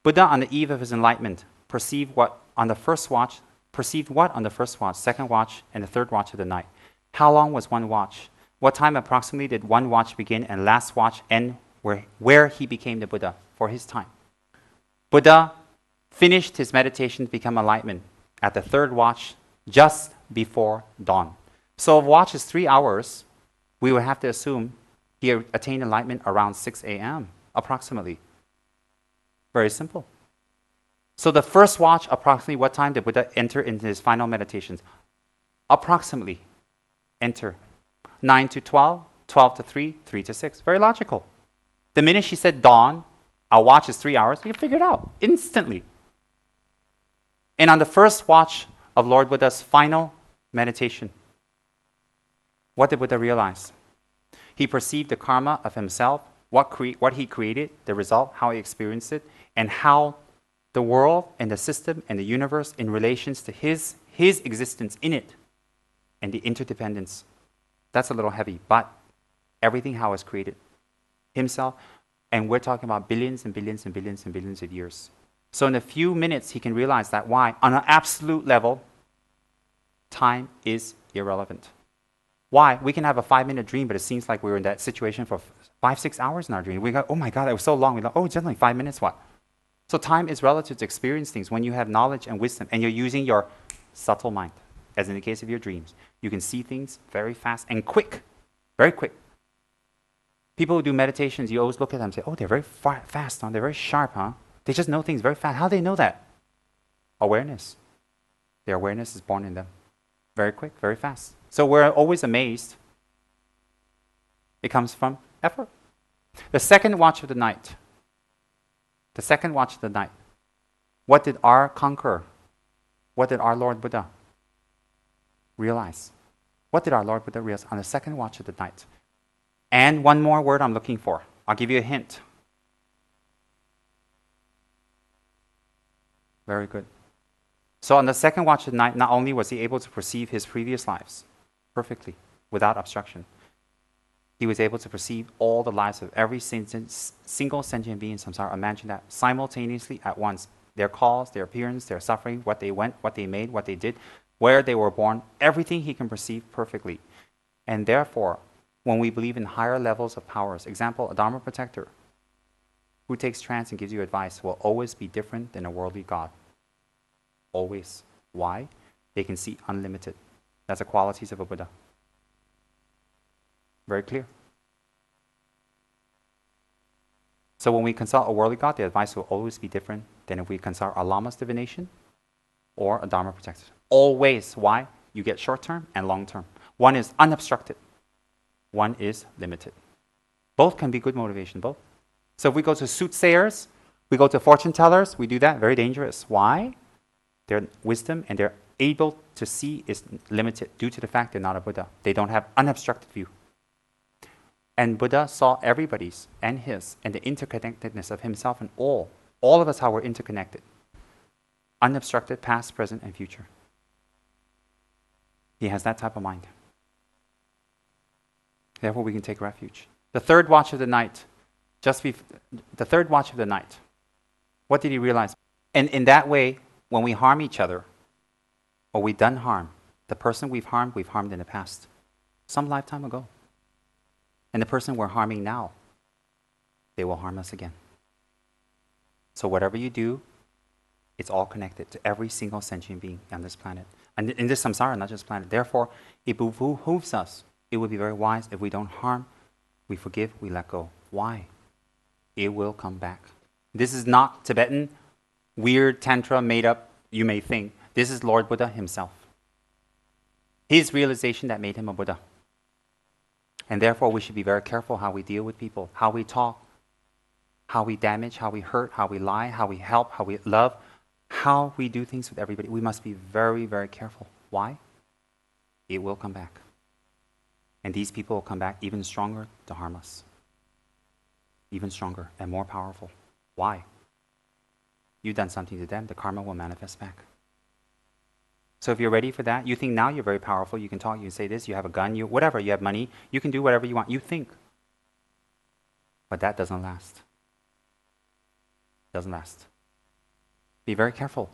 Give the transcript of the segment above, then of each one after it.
Buddha, on the eve of his enlightenment, perceived what on the first watch, second watch, and the third watch of the night. How long was one watch? What time approximately did one watch begin and last watch end, where he became the Buddha for his time? Buddha finished his meditation to become enlightenment at the third watch, just before dawn. So if watch is 3 hours, we would have to assume he attained enlightenment around 6 a.m. approximately. Very simple. So the first watch, approximately what time did Buddha enter into his final meditations? Approximately enter 9 to 12, 12 to 3, 3 to 6. Very logical. The minute she said dawn, our watch is 3 hours, you figure it out instantly. And on the first watch of Lord Buddha's final meditation, what did Buddha realize? He perceived the karma of himself, what he created, the result, how he experienced it, and how the world and the system and the universe in relations to his existence in it and the interdependence. That's a little heavy, but everything how it's created. Himself, and we're talking about billions and billions and billions and billions of years. So in a few minutes, he can realize that why, on an absolute level, time is irrelevant. Why? We can have a 5-minute dream, but it seems like we were in that situation for 5-6 hours in our dream. We go, oh my God, that was so long. We go, oh, it's only 5 minutes, what? So time is relative to experience things when you have knowledge and wisdom, and you're using your subtle mind, as in the case of your dreams. You can see things very fast and quick, very quick. People who do meditations, you always look at them and say, oh, they're very fast, huh? They're very sharp, huh? They just know things very fast. How do they know that? Awareness. Their awareness is born in them. Very quick, very fast. So we're always amazed. It comes from effort. The second watch of the night. The second watch of the night. What did our conqueror, what did our Lord Buddha realize? What did our Lord Buddha realize on the second watch of the night? And one more word I'm looking for. I'll give you a hint. Very good. So on the second watch of the night, not only was he able to perceive his previous lives perfectly, without obstruction, he was able to perceive all the lives of every single sentient being in samsara. Imagine that simultaneously at once. Their cause, their appearance, their suffering, what they went, what they made, what they did, where they were born, everything he can perceive perfectly. And therefore, when we believe in higher levels of powers, example, a Dharma protector who takes trance and gives you advice will always be different than a worldly god. Always. Why? They can see unlimited. That's the qualities of a Buddha. Very clear. So when we consult a worldly god, the advice will always be different than if we consult a Lama's divination or a Dharma protector. Always. Why? You get short-term and long-term. One is unobstructed. One is limited. Both can be good motivation, both. So if we go to soothsayers, we go to fortune tellers, we do that, very dangerous. Why? Their wisdom and their able to see is limited due to the fact they're not a Buddha. They don't have unobstructed view. And Buddha saw everybody's and his and the interconnectedness of himself and all of us, how we're interconnected. Unobstructed, past, present, and future. He has that type of mind. Therefore, we can take refuge. The third watch of the night, the third watch of the night, what did he realize? And in that way, when we harm each other, or we've done harm, the person we've harmed in the past, some lifetime ago. And the person we're harming now, they will harm us again. So whatever you do, it's all connected to every single sentient being on this planet. And in this samsara, not just planet. Therefore, it behooves us. It would be very wise if we don't harm, we forgive, we let go. Why? It will come back. This is not Tibetan, weird tantra made up, you may think. This is Lord Buddha himself. His realization that made him a Buddha. And therefore, we should be very careful how we deal with people, how we talk, how we damage, how we hurt, how we lie, how we help, how we love, how we do things with everybody. We must be very, very careful. Why? It will come back. And these people will come back even stronger to harm us. Even stronger and more powerful. Why? You've done something to them, the karma will manifest back. So if you're ready for that, you think now you're very powerful, you can talk, you can say this, you have a gun, you whatever, you have money, you can do whatever you want, you think. But that doesn't last. Doesn't last. Be very careful.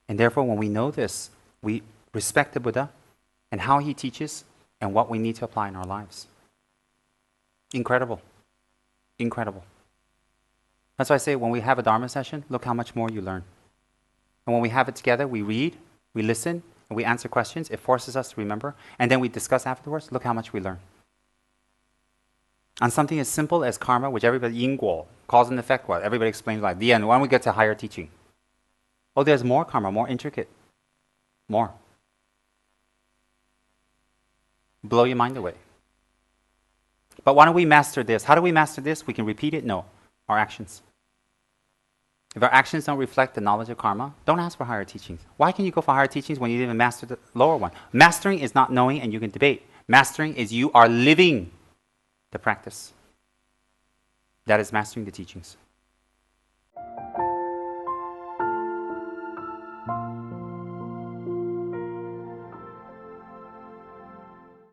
And therefore, when we know this, we respect the Buddha and how he teaches and what we need to apply in our lives. Incredible. Incredible. That's why I say when we have a Dharma session, look how much more you learn. And when we have it together, we read, we listen, and we answer questions. It forces us to remember. And then we discuss afterwards. Look how much we learn. On something as simple as karma, which everybody, yin guo, cause and effect, what everybody explains like the end. When we get to higher teaching, oh, there's more karma, more intricate, more. Blow your mind away. But why don't we master this? How do we master this? We can repeat it? No, our actions. If our actions don't reflect the knowledge of karma, don't ask for higher teachings. Why can you go for higher teachings when you didn't even master the lower one? Mastering is not knowing and you can debate. Mastering is you are living the practice. That is mastering the teachings.